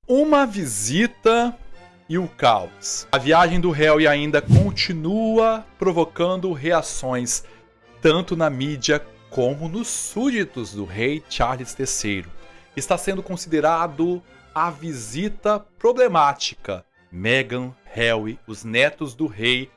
Uma visita e o caos. A viagem do Harry ainda continua provocando reações tanto na mídia como nos súditos do rei Charles III. Está sendo considerado a visita problemática. Meghan, Harry, os netos do rei,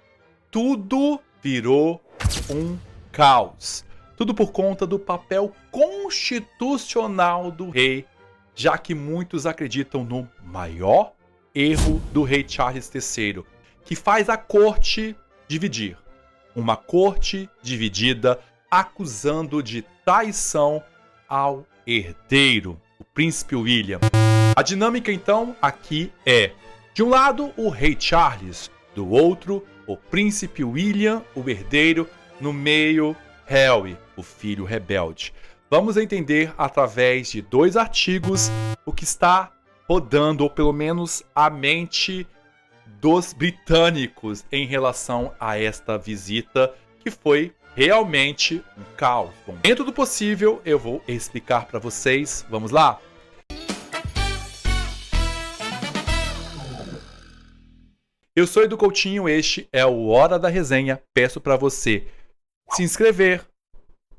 tudo virou um caos. Tudo por conta do papel constitucional do rei, já que muitos acreditam no maior erro do rei Charles III, que faz a corte dividir. Uma corte dividida acusando de traição ao herdeiro, o príncipe William. A dinâmica então aqui é, de um lado o rei Charles, do outro o príncipe William, o herdeiro, no meio Harry, o filho rebelde. Vamos entender através de 2 artigos o que está rodando, ou pelo menos a mente dos britânicos em relação a esta visita, que foi realmente um caos. Bom, dentro do possível, eu vou explicar para vocês. Vamos lá? Eu sou Edu Coutinho, este é o Hora da Resenha. Peço para você se inscrever,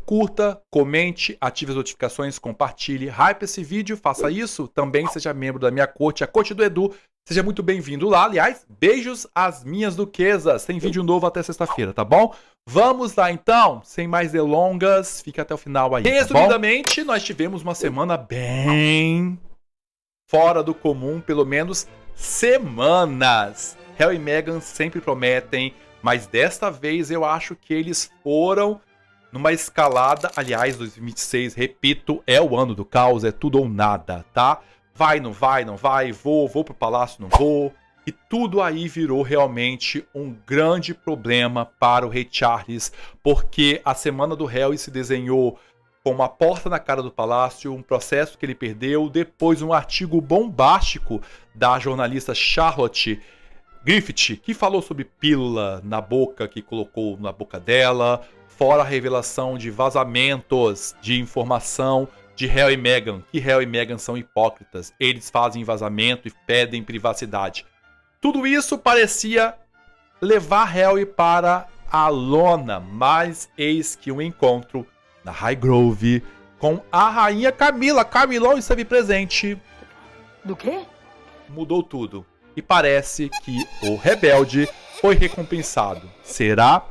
curta, comente, ative as notificações, compartilhe, hype esse vídeo, faça isso. Também seja membro da minha corte, a corte do Edu. Seja muito bem-vindo lá. Aliás, beijos às minhas duquesas. Tem vídeo novo até sexta-feira, tá bom? Vamos lá então, sem mais delongas, fica até o final aí, resumidamente, tá bom? Nós tivemos uma semana bem fora do comum, pelo menos semanas. Harry e Meghan sempre prometem, mas desta vez eu acho que eles foram numa escalada. Aliás, 2026, repito, é o ano do caos, é tudo ou nada, tá? Vai, não vai, não vai, vou pro palácio, não vou. E tudo aí virou realmente um grande problema para o rei Charles, porque a semana do Harry se desenhou com uma porta na cara do palácio, um processo que ele perdeu, depois um artigo bombástico da jornalista Charlotte Griffith, que falou sobre pílula na boca, que colocou na boca dela, fora a revelação de vazamentos de informação de Harry e Meghan, que Harry e Meghan são hipócritas, eles fazem vazamento e pedem privacidade. Tudo isso parecia levar Harry para a lona, mas eis que um encontro na Highgrove com a rainha Camila. Camilão esteve presente. Do quê? Mudou tudo. E parece que o rebelde foi recompensado. Será?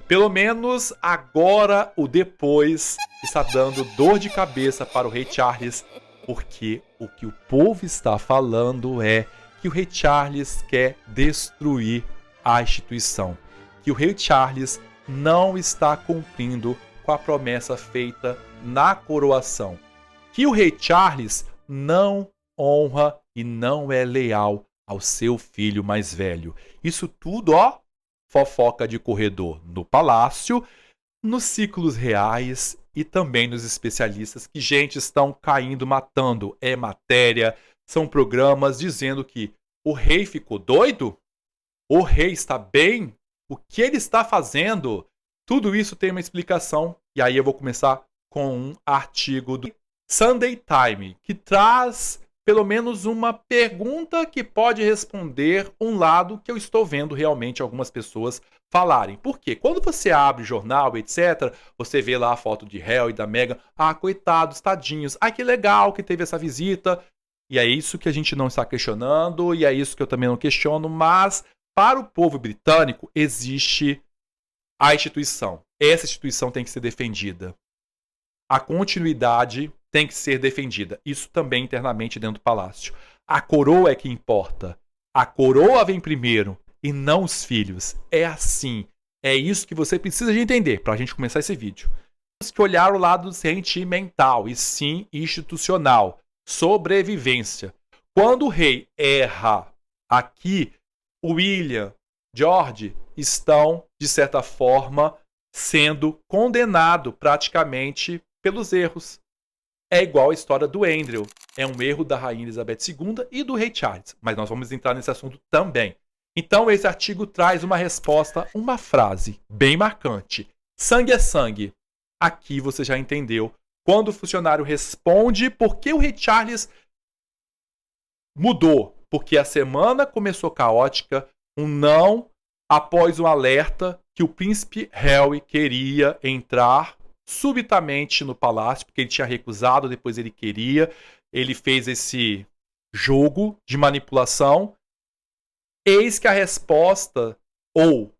Pelo menos agora o depois está dando dor de cabeça para o rei Charles, porque o que o povo está falando é que o rei Charles quer destruir a instituição, que o rei Charles não está cumprindo com a promessa feita na coroação, que o rei Charles não honra e não é leal ao seu filho mais velho. Isso tudo, ó, fofoca de corredor no palácio, nos ciclos reais e também nos especialistas que, gente, estão caindo, matando. É matéria, são programas dizendo que o rei ficou doido? O rei está bem? O que ele está fazendo? Tudo isso tem uma explicação. E aí eu vou começar com um artigo do Sunday Times, que traz pelo menos uma pergunta que pode responder um lado que eu estou vendo realmente algumas pessoas falarem. Por quê? Quando você abre jornal, etc., você vê lá a foto de Harry e da Meghan. Ah, coitados, tadinhos. Ah, que legal que teve essa visita. E é isso que a gente não está questionando, e é isso que eu também não questiono, mas para o povo britânico existe a instituição. Essa instituição tem que ser defendida. A continuidade tem que ser defendida. Isso também internamente dentro do palácio. A coroa é que importa. A coroa vem primeiro e não os filhos. É assim. É isso que você precisa de entender para a gente começar esse vídeo. Temos que olhar o lado sentimental e sim institucional. Sobrevivência. Quando o rei erra aqui, o William, George estão, de certa forma, sendo condenados praticamente pelos erros. É igual a história do Andrew. É um erro da rainha Elizabeth II e do rei Charles. Mas nós vamos entrar nesse assunto também. Então esse artigo traz uma resposta, uma frase bem marcante. Sangue é sangue. Aqui você já entendeu. Quando o funcionário responde por que o rei Charles mudou, porque a semana começou caótica, um não após um alerta que o príncipe Harry queria entrar subitamente no palácio, porque ele tinha recusado, depois ele queria, ele fez esse jogo de manipulação. Eis que a resposta, ou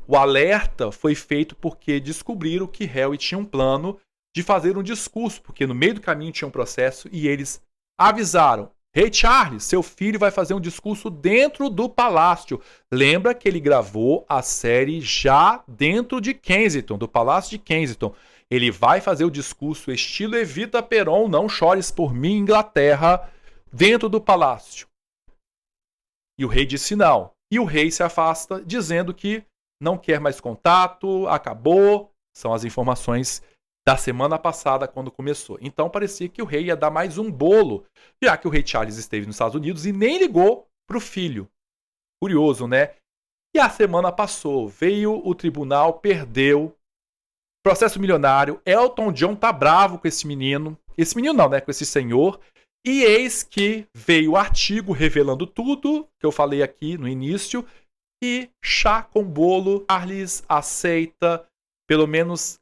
o alerta, foi feito porque descobriram que Harry tinha um plano de fazer um discurso, porque no meio do caminho tinha um processo e eles avisaram: Rei Charles, seu filho vai fazer um discurso dentro do palácio. Lembra que ele gravou a série já dentro de Kensington, do Palácio de Kensington. Ele vai fazer o discurso estilo Evita Peron, não chores por mim, Inglaterra, dentro do palácio. E o rei disse não. E o rei se afasta, dizendo que não quer mais contato, acabou. São as informações da semana passada, quando começou. Então parecia que o rei ia dar mais um bolo, já que o rei Charles esteve nos Estados Unidos e nem ligou para o filho. Curioso, né? E a semana passou, veio o tribunal, perdeu. Processo milionário. Elton John tá bravo com esse menino. Esse menino não, né? Com esse senhor. E eis que veio o artigo revelando tudo que eu falei aqui no início. E chá com bolo, Charles aceita, pelo menos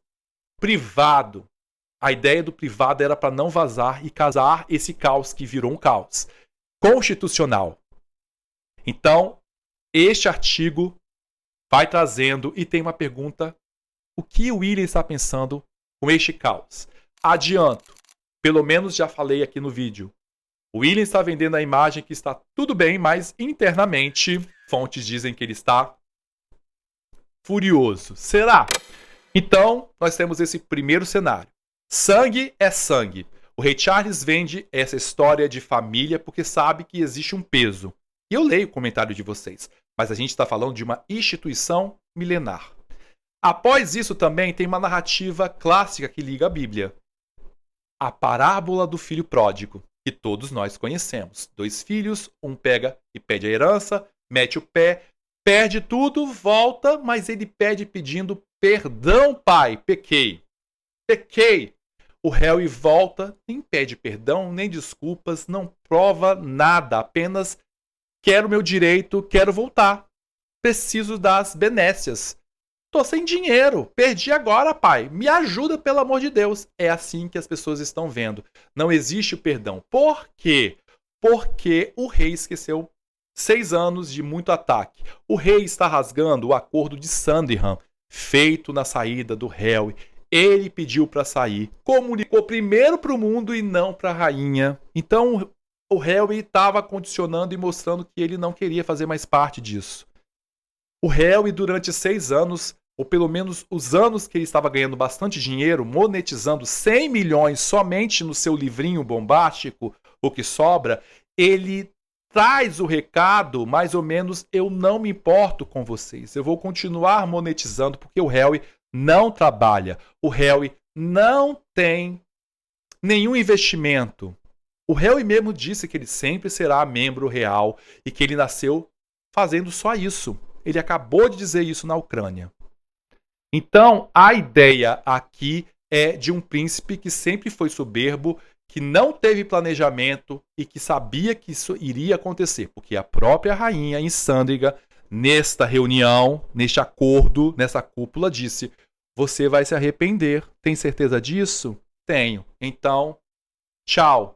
privado. A ideia do privado era para não vazar e casar esse caos que virou um caos constitucional. Então, este artigo vai trazendo e tem uma pergunta: o que o William está pensando com este caos? Adianto, pelo menos já falei aqui no vídeo. O William está vendendo a imagem que está tudo bem, mas internamente fontes dizem que ele está furioso. Será? Então, nós temos esse primeiro cenário. Sangue é sangue. O rei Charles vende essa história de família porque sabe que existe um peso. E eu leio o comentário de vocês, mas a gente está falando de uma instituição milenar. Após isso também tem uma narrativa clássica que liga a Bíblia. A parábola do filho pródigo, que todos nós conhecemos. 2 filhos, um pega e pede a herança, mete o pé, perde tudo, volta, mas ele pede pedindo perdão, pai, pequei. Pequei. O Harry volta, nem pede perdão, nem desculpas, não prova nada, apenas quero meu direito, quero voltar. Preciso das benécias. Tô sem dinheiro, perdi agora, pai. Me ajuda, pelo amor de Deus. É assim que as pessoas estão vendo. Não existe o perdão. Por quê? Porque o rei esqueceu 6 anos de muito ataque. O rei está rasgando o acordo de Sandringham, feito na saída do Harry. Ele pediu para sair, comunicou primeiro para o mundo e não para a rainha. Então o Harry estava condicionando e mostrando que ele não queria fazer mais parte disso. O Harry, durante 6 anos, ou pelo menos os anos que ele estava ganhando bastante dinheiro, monetizando 100 milhões somente no seu livrinho bombástico, O Que Sobra, ele traz o recado, mais ou menos: eu não me importo com vocês, eu vou continuar monetizando, porque o Harry não trabalha, o Harry não tem nenhum investimento. O Harry mesmo disse que ele sempre será membro real e que ele nasceu fazendo só isso. Ele acabou de dizer isso na Ucrânia. Então, a ideia aqui é de um príncipe que sempre foi soberbo, que não teve planejamento e que sabia que isso iria acontecer, porque a própria rainha em Sandringham, nesta reunião, neste acordo, nessa cúpula, disse: você vai se arrepender. Tem certeza disso? Tenho. Então, tchau.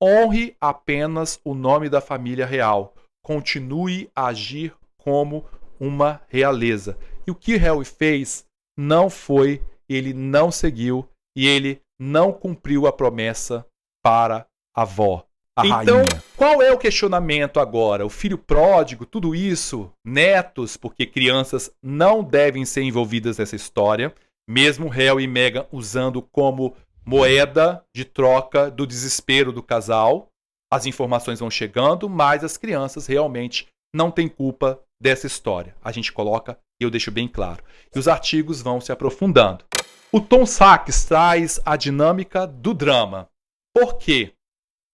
Honre apenas o nome da família real. Continue a agir como uma realeza. E o que Harry fez não foi, ele não seguiu e ele não cumpriu a promessa para a avó, a rainha. Então, qual é o questionamento agora? O filho pródigo, tudo isso, netos, porque crianças não devem ser envolvidas nessa história, mesmo Harry e Meghan usando como moeda de troca do desespero do casal. As informações vão chegando, mas as crianças realmente não têm culpa dessa história. A gente coloca e eu deixo bem claro. E os artigos vão se aprofundando. O Tom Sachs traz a dinâmica do drama. Por quê?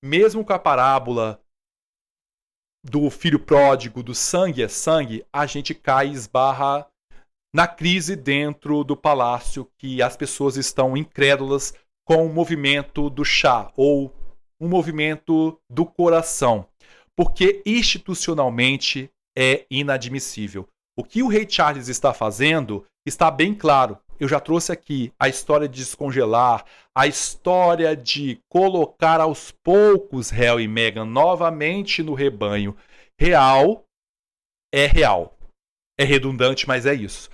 Mesmo com a parábola do filho pródigo, do sangue é sangue, a gente cai e esbarra na crise dentro do palácio, que as pessoas estão incrédulas com o movimento do chá, ou o movimento do coração. porque institucionalmente é inadmissível. O que o rei Charles está fazendo está bem claro. Eu já trouxe aqui a história de descongelar, a história de colocar aos poucos Harry e Meghan novamente no rebanho real. É real. É redundante, mas é isso.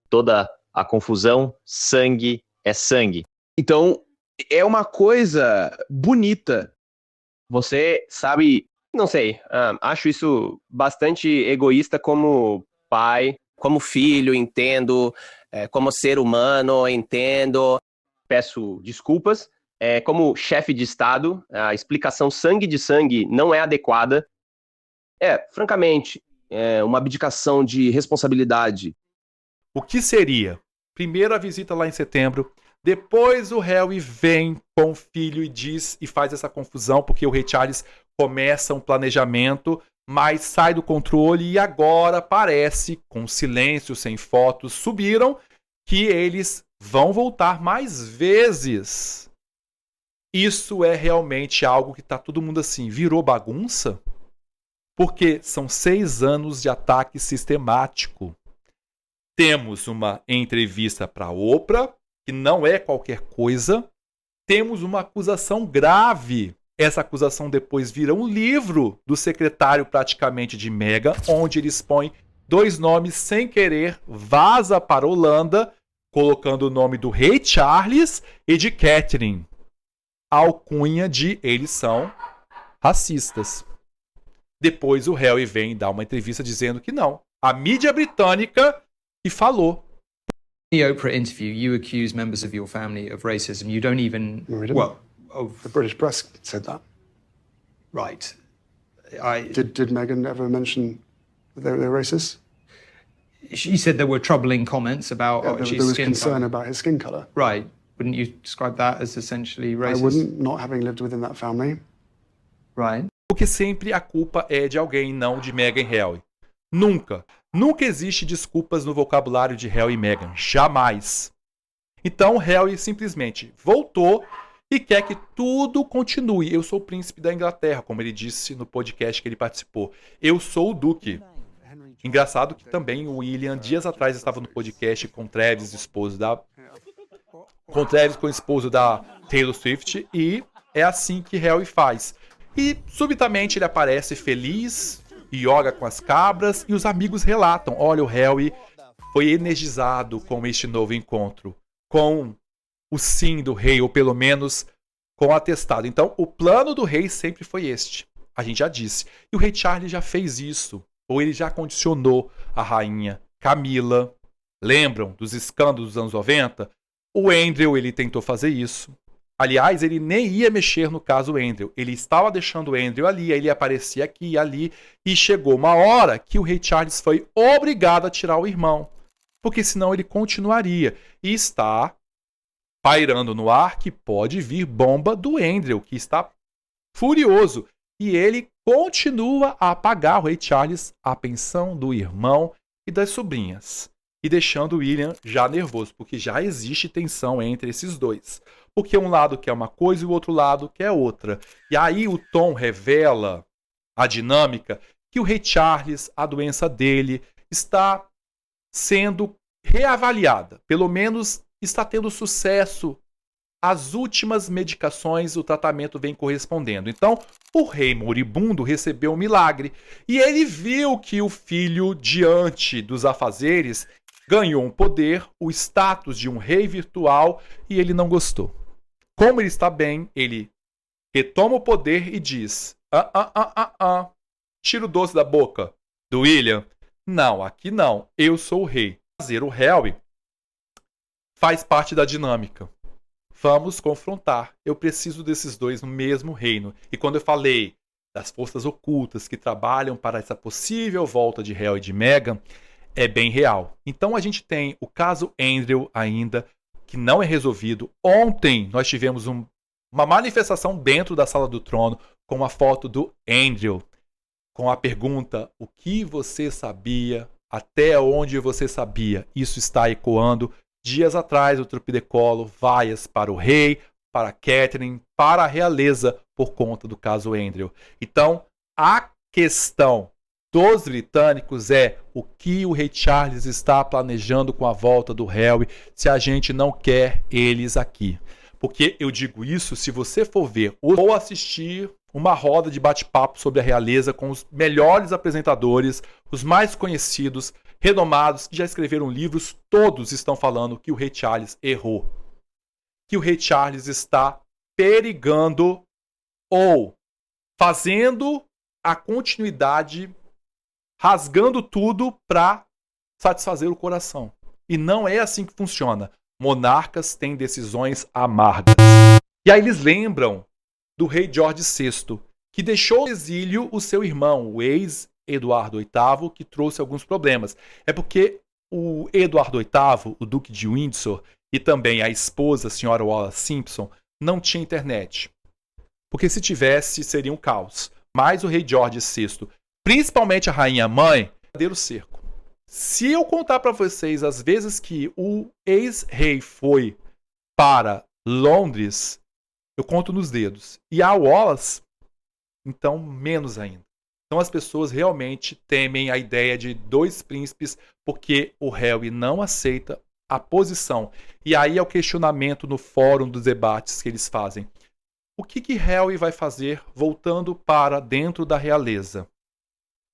Toda a confusão, sangue é sangue. Então, é uma coisa bonita. Você sabe, não sei, acho isso bastante egoísta como pai, como filho, entendo, como ser humano, entendo. Peço desculpas. Como chefe de Estado, a explicação sangue de sangue não é adequada. Francamente, uma abdicação de responsabilidade. O que seria? Primeiro a visita lá em setembro, depois o Harry vem com o filho e diz e faz essa confusão, porque o rei Charles começa um planejamento, mas sai do controle e agora parece, com silêncio, sem fotos, subiram, que eles vão voltar mais vezes. Isso é realmente algo que tá todo mundo assim, virou bagunça? Porque são 6 anos de ataque sistemático. Temos uma entrevista para a Oprah, que não é qualquer coisa. Temos uma acusação grave. Essa acusação depois vira um livro do secretário praticamente de Meghan, onde ele expõe 2 nomes sem querer, vaza para a Holanda, colocando o nome do rei Charles e de Catherine. Alcunha de eles são racistas. Depois o Harry vem dar uma entrevista dizendo que não. A mídia britânica que falou. In the Oprah interview, you accuse members of your family of racism. You don't even... No, we didn't. Well, of... The British press said that. Right. Did Meghan ever mention that they were racist? She said there were troubling comments about There Archie's was skin concern colour. about his skin colour. Right. Wouldn't you describe that as essentially racist? I wouldn't, not having lived within that family. Right. Porque sempre a culpa é de alguém, não de Meghan e Harry. Nunca. Nunca existe desculpas no vocabulário de Harry e Meghan. Jamais. Então Harry simplesmente voltou e quer que tudo continue. Eu sou o príncipe da Inglaterra, como ele disse no podcast que ele participou. Eu sou o duque. Engraçado que também o William, dias atrás, estava no podcast com Travis, com o esposo da Taylor Swift, e é assim que Harry faz. E subitamente ele aparece feliz, yoga com as cabras, e os amigos relatam: olha, o Harry foi energizado com este novo encontro, com o sim do rei, ou pelo menos com o atestado. Então, o plano do rei sempre foi este. A gente já disse. E o rei Charles já fez isso. Ou ele já condicionou a rainha Camila. Lembram dos escândalos dos anos 90? O Andrew, ele tentou fazer isso. Aliás, ele nem ia mexer no caso Andrew. Ele estava deixando o Andrew ali, aí ele aparecia aqui e ali. E chegou uma hora que o rei Charles foi obrigado a tirar o irmão. Porque senão ele continuaria. E está pairando no ar que pode vir bomba do Andrew, que está furioso. E ele continua a pagar, o rei Charles, a pensão do irmão e das sobrinhas. E deixando o William já nervoso, porque já existe tensão entre esses dois. Porque um lado quer uma coisa e o outro lado quer outra. E aí o Tom revela a dinâmica que o rei Charles, a doença dele, está sendo reavaliada. Pelo menos está tendo sucesso. As últimas medicações, o tratamento vem correspondendo. Então, o rei moribundo recebeu um milagre. E ele viu que o filho, diante dos afazeres, ganhou um poder, o status de um rei virtual, e ele não gostou. Como ele está bem, ele retoma o poder e diz: tira o doce da boca do William. Não, aqui não. Eu sou o rei. Fazer o Harry faz parte da dinâmica. Vamos confrontar. Eu preciso desses dois no mesmo reino. E quando eu falei das forças ocultas que trabalham para essa possível volta de Harry e de Meghan, é bem real. Então a gente tem o caso Andrew ainda, que não é resolvido. Ontem nós tivemos uma manifestação dentro da Sala do Trono com a foto do Andrew, com a pergunta: o que você sabia? Até onde você sabia? Isso está ecoando. Dias atrás, o trupe decolo vaias para o rei, para Catherine, para a realeza, por conta do caso Andrew. Então, há questão dos britânicos é o que o rei Charles está planejando com a volta do Harry se a gente não quer eles aqui. Porque eu digo isso se você for ver ou assistir uma roda de bate-papo sobre a realeza com os melhores apresentadores, os mais conhecidos, renomados, que já escreveram livros, todos estão falando que o rei Charles errou. Que o rei Charles está perigando ou fazendo a continuidade, rasgando tudo para satisfazer o coração. E não é assim que funciona. Monarcas têm decisões amargas. E aí eles lembram do rei George VI, que deixou no exílio o seu irmão, o ex-Eduardo VIII, que trouxe alguns problemas. É porque o Eduardo VIII, o duque de Windsor, e também a esposa, a senhora Wallace Simpson, não tinha internet. Porque se tivesse, seria um caos. Mas o rei George VI, principalmente a rainha-mãe, verdadeiro cerco. Se eu contar para vocês as vezes que o ex-rei foi para Londres, eu conto nos dedos. E a Wallace, então, menos ainda. Então as pessoas realmente temem a ideia de dois príncipes porque o Harry não aceita a posição. E aí é o questionamento no fórum dos debates que eles fazem. O que Harry vai fazer voltando para dentro da realeza?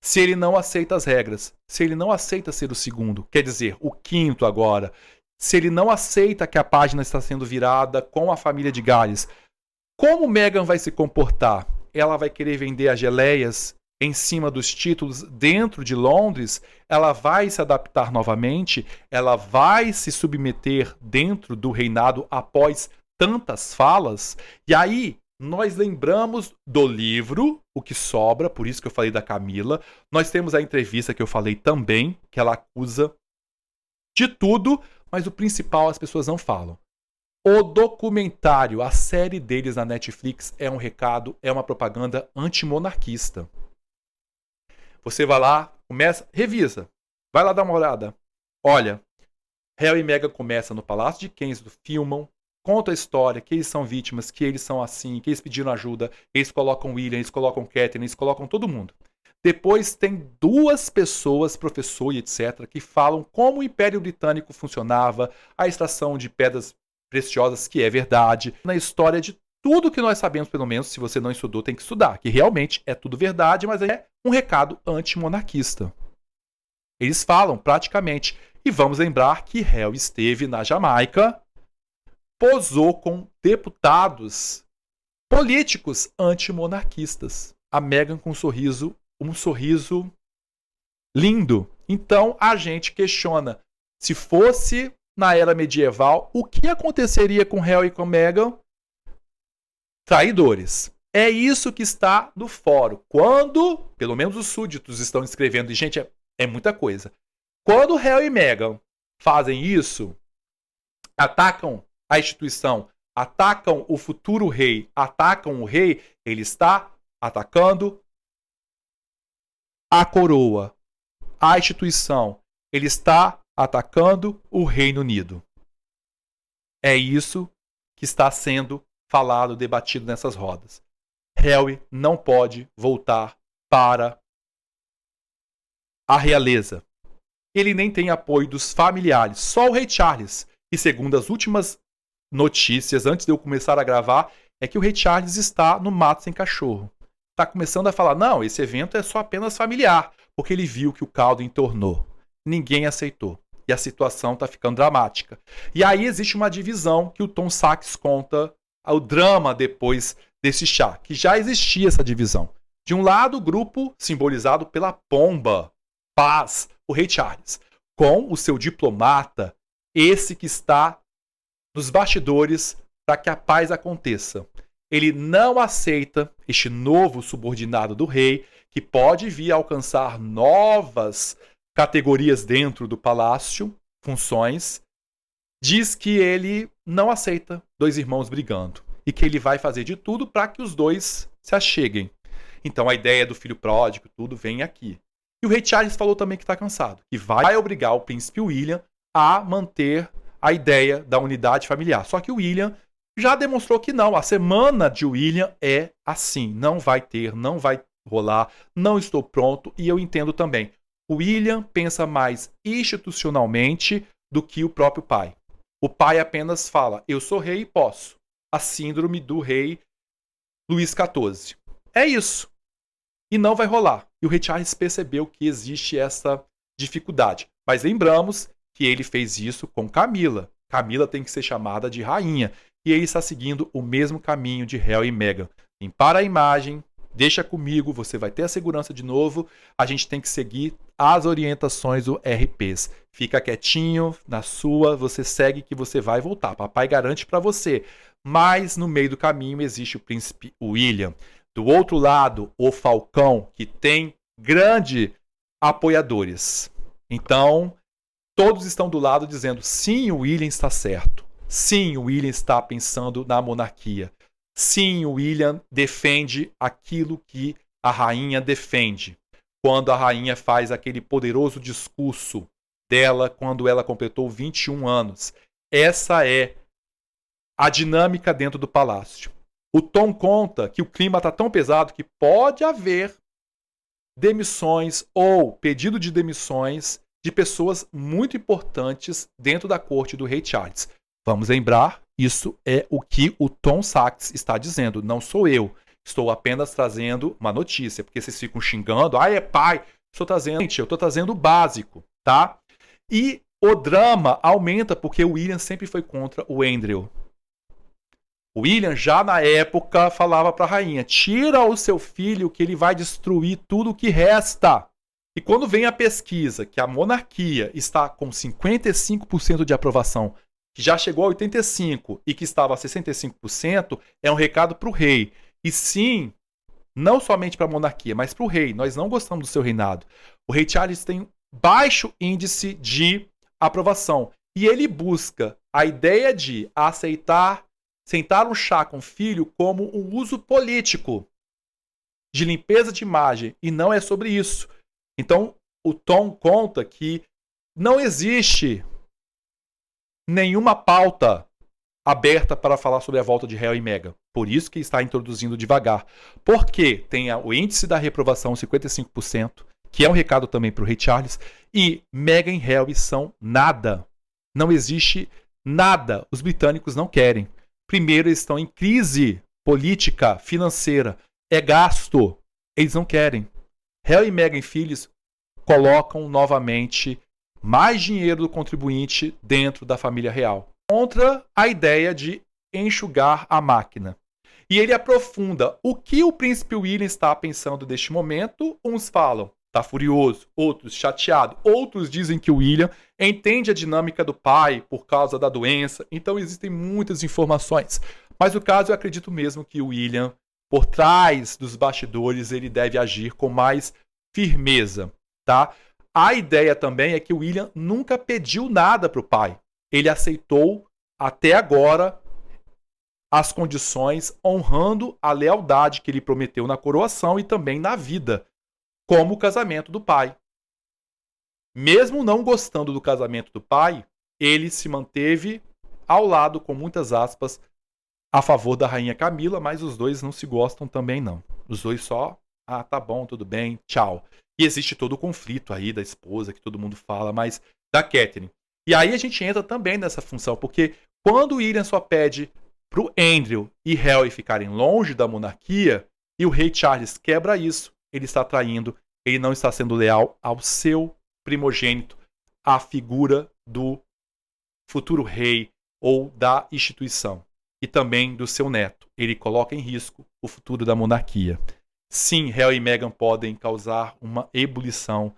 Se ele não aceita as regras, se ele não aceita ser o segundo, quer dizer, o quinto agora, se ele não aceita que a página está sendo virada com a família de Gales, como Meghan vai se comportar? Ela vai querer vender as geleias em cima dos títulos dentro de Londres? Ela vai se adaptar novamente? Ela vai se submeter dentro do reinado após tantas falas? E aí nós lembramos do livro O que Sobra, por isso que eu falei da Camila. Nós temos a entrevista que eu falei também, que ela acusa de tudo, mas o principal as pessoas não falam. O documentário, a série deles na Netflix é um recado, é uma propaganda antimonarquista. Você vai lá, começa, revisa, vai lá dar uma olhada. Olha, Harry e Meghan começam no Palácio de Kensington, filmam, conta a história, que eles são vítimas, que eles são assim, que eles pediram ajuda, eles colocam William, eles colocam Catherine, eles colocam todo mundo. Depois tem duas pessoas, professor e etc., que falam como o Império Britânico funcionava, a extração de pedras preciosas, que é verdade, na história de tudo que nós sabemos, pelo menos, se você não estudou, tem que estudar, que realmente é tudo verdade, mas é um recado antimonarquista. Eles falam praticamente. E vamos lembrar que Harry esteve na Jamaica, posou com deputados políticos antimonarquistas. A Meghan com um sorriso lindo. Então a gente questiona, se fosse na era medieval, o que aconteceria com Harry e com Meghan? Traidores. É isso que está no fórum. Quando, pelo menos os súditos estão escrevendo, e gente, é muita coisa. Quando Harry e Meghan fazem isso, atacam a instituição, atacam o futuro rei, atacam o rei, ele está atacando a coroa, a instituição. Ele está atacando o Reino Unido. É isso que está sendo falado, debatido nessas rodas. Harry não pode voltar para a realeza. Ele nem tem apoio dos familiares. Só o rei Charles. E segundo as últimas notícias, antes de eu começar a gravar, é que o rei Charles está no mato sem cachorro. Está começando a falar, não, esse evento é só apenas familiar, porque ele viu que o caldo entornou. Ninguém aceitou. E a situação está ficando dramática. E aí existe uma divisão que o Tom Sachs conta, o drama depois desse chá, que já existia essa divisão. De um lado, o grupo simbolizado pela pomba, paz, o rei Charles, com o seu diplomata, esse que está nos bastidores para que a paz aconteça. Ele não aceita este novo subordinado do rei, que pode vir a alcançar novas categorias dentro do palácio, funções. Diz que ele não aceita dois irmãos brigando e que ele vai fazer de tudo para que os dois se acheguem. Então a ideia do filho pródigo, tudo vem aqui. E o rei Charles falou também que está cansado, que vai obrigar o príncipe William a manter a ideia da unidade familiar. Só que o William já demonstrou que não. A semana de William é assim. Não vai rolar, não estou pronto, e eu entendo também. O William pensa mais institucionalmente do que o próprio pai. O pai apenas fala, eu sou rei e posso. A síndrome do rei Luís XIV. É isso. E não vai rolar. E o rei Charles percebeu que existe essa dificuldade. Mas lembramos que ele fez isso com Camila. Camila tem que ser chamada de rainha. E ele está seguindo o mesmo caminho de Harry e Meghan. Limpar a imagem, deixa comigo, você vai ter a segurança de novo. A gente tem que seguir as orientações do RPs. Fica quietinho, na sua, você segue que você vai voltar. Papai garante para você. Mas no meio do caminho existe o príncipe William. Do outro lado, o Falcão, que tem grandes apoiadores. Então, todos estão do lado dizendo, sim, o William está certo. Sim, o William está pensando na monarquia. Sim, o William defende aquilo que a rainha defende. Quando a rainha faz aquele poderoso discurso dela quando ela completou 21 anos. Essa é a dinâmica dentro do palácio. O Tom conta que o clima está tão pesado que pode haver demissões ou pedido de demissões de pessoas muito importantes dentro da corte do rei Charles. Vamos lembrar, isso é o que o Tom Sachs está dizendo, não sou eu. Estou apenas trazendo uma notícia, porque vocês ficam xingando, é pai, eu estou trazendo o básico, tá? E o drama aumenta porque o William sempre foi contra o Andrew. O William já na época falava para a rainha, tira o seu filho que ele vai destruir tudo o que resta. E quando vem a pesquisa que a monarquia está com 55% de aprovação, que já chegou a 85% e que estava a 65%, é um recado para o rei. E sim, não somente para a monarquia, mas para o rei. Nós não gostamos do seu reinado. O rei Charles tem baixo índice de aprovação. E ele busca a ideia de sentar um chá com o filho como um uso político de limpeza de imagem. E não é sobre isso. Então, o Tom conta que não existe nenhuma pauta aberta para falar sobre a volta de Harry e Meghan. Por isso que está introduzindo devagar. Porque tem o índice da reprovação 55%, que é um recado também para o rei Charles, e Meghan e Harry são nada. Não existe nada. Os britânicos não querem. Primeiro, eles estão em crise política, financeira. É gasto. Eles não querem. Harry e Meghan filhos colocam novamente mais dinheiro do contribuinte dentro da família real. Contra a ideia de enxugar a máquina. E ele aprofunda o que o príncipe William está pensando neste momento. Uns falam, está furioso, outros chateado, outros dizem que o William entende a dinâmica do pai por causa da doença. Então existem muitas informações. Mas no caso, eu acredito mesmo que o William, por trás dos bastidores, ele deve agir com mais firmeza, tá? A ideia também é que o William nunca pediu nada para o pai. Ele aceitou até agora as condições, honrando a lealdade que ele prometeu na coroação e também na vida, como o casamento do pai. Mesmo não gostando do casamento do pai, ele se manteve ao lado, com muitas aspas, a favor da rainha Camila, mas os dois não se gostam também não. Os dois só, tá bom, tudo bem, tchau. E existe todo o conflito aí da esposa, que todo mundo fala, mas da Catherine. E aí a gente entra também nessa função, porque quando o William só pede pro Andrew e Harry ficarem longe da monarquia, e o rei Charles quebra isso, ele está traindo, ele não está sendo leal ao seu primogênito, à figura do futuro rei ou da instituição, e também do seu neto. Ele coloca em risco o futuro da monarquia. Sim, Harry e Meghan podem causar uma ebulição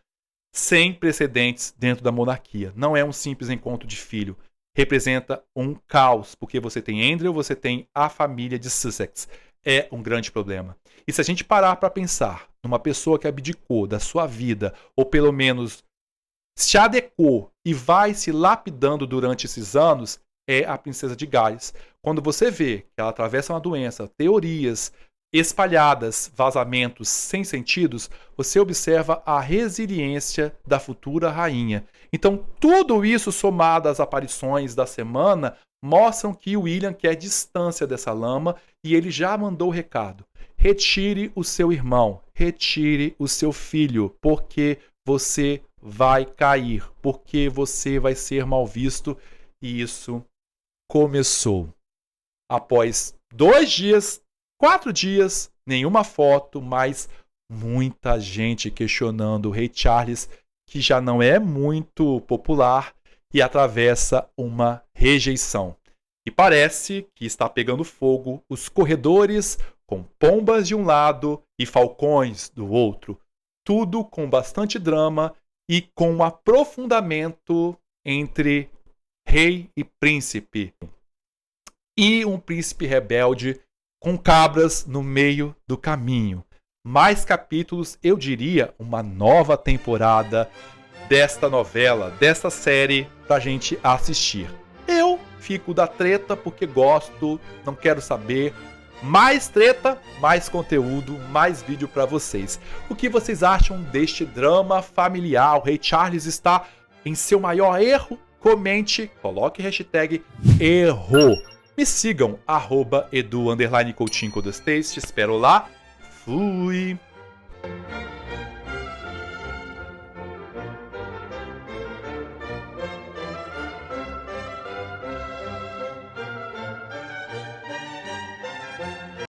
sem precedentes dentro da monarquia. Não é um simples encontro de filho. Representa um caos, porque você tem Andrew, você tem a família de Sussex. É um grande problema. E se a gente parar para pensar numa pessoa que abdicou da sua vida, ou pelo menos se adequou e vai se lapidando durante esses anos, é a princesa de Gales. Quando você vê que ela atravessa uma doença, teorias espalhadas, vazamentos sem sentidos, você observa a resiliência da futura rainha. Então, tudo isso somado às aparições da semana mostram que o William quer distância dessa lama e ele já mandou o recado. retire o seu irmão, retire o seu filho, porque você vai cair, porque você vai ser mal visto. E isso começou. Após 2 dias, 4 dias, nenhuma foto, mas muita gente questionando o Rei Charles, que já não é muito popular e atravessa uma rejeição. E parece que está pegando fogo os corredores com pombas de um lado e falcões do outro. Tudo com bastante drama e com um aprofundamento entre rei e príncipe. E um príncipe rebelde com cabras no meio do caminho. Mais capítulos, eu diria, uma nova temporada desta novela, desta série, pra gente assistir. Eu fico da treta porque gosto, não quero saber. Mais treta, mais conteúdo, mais vídeo pra vocês. O que vocês acham deste drama familiar? O Rei Charles está em seu maior erro? Comente, coloque hashtag erro. Me sigam, @edu_coutinho. Espero lá. Fui!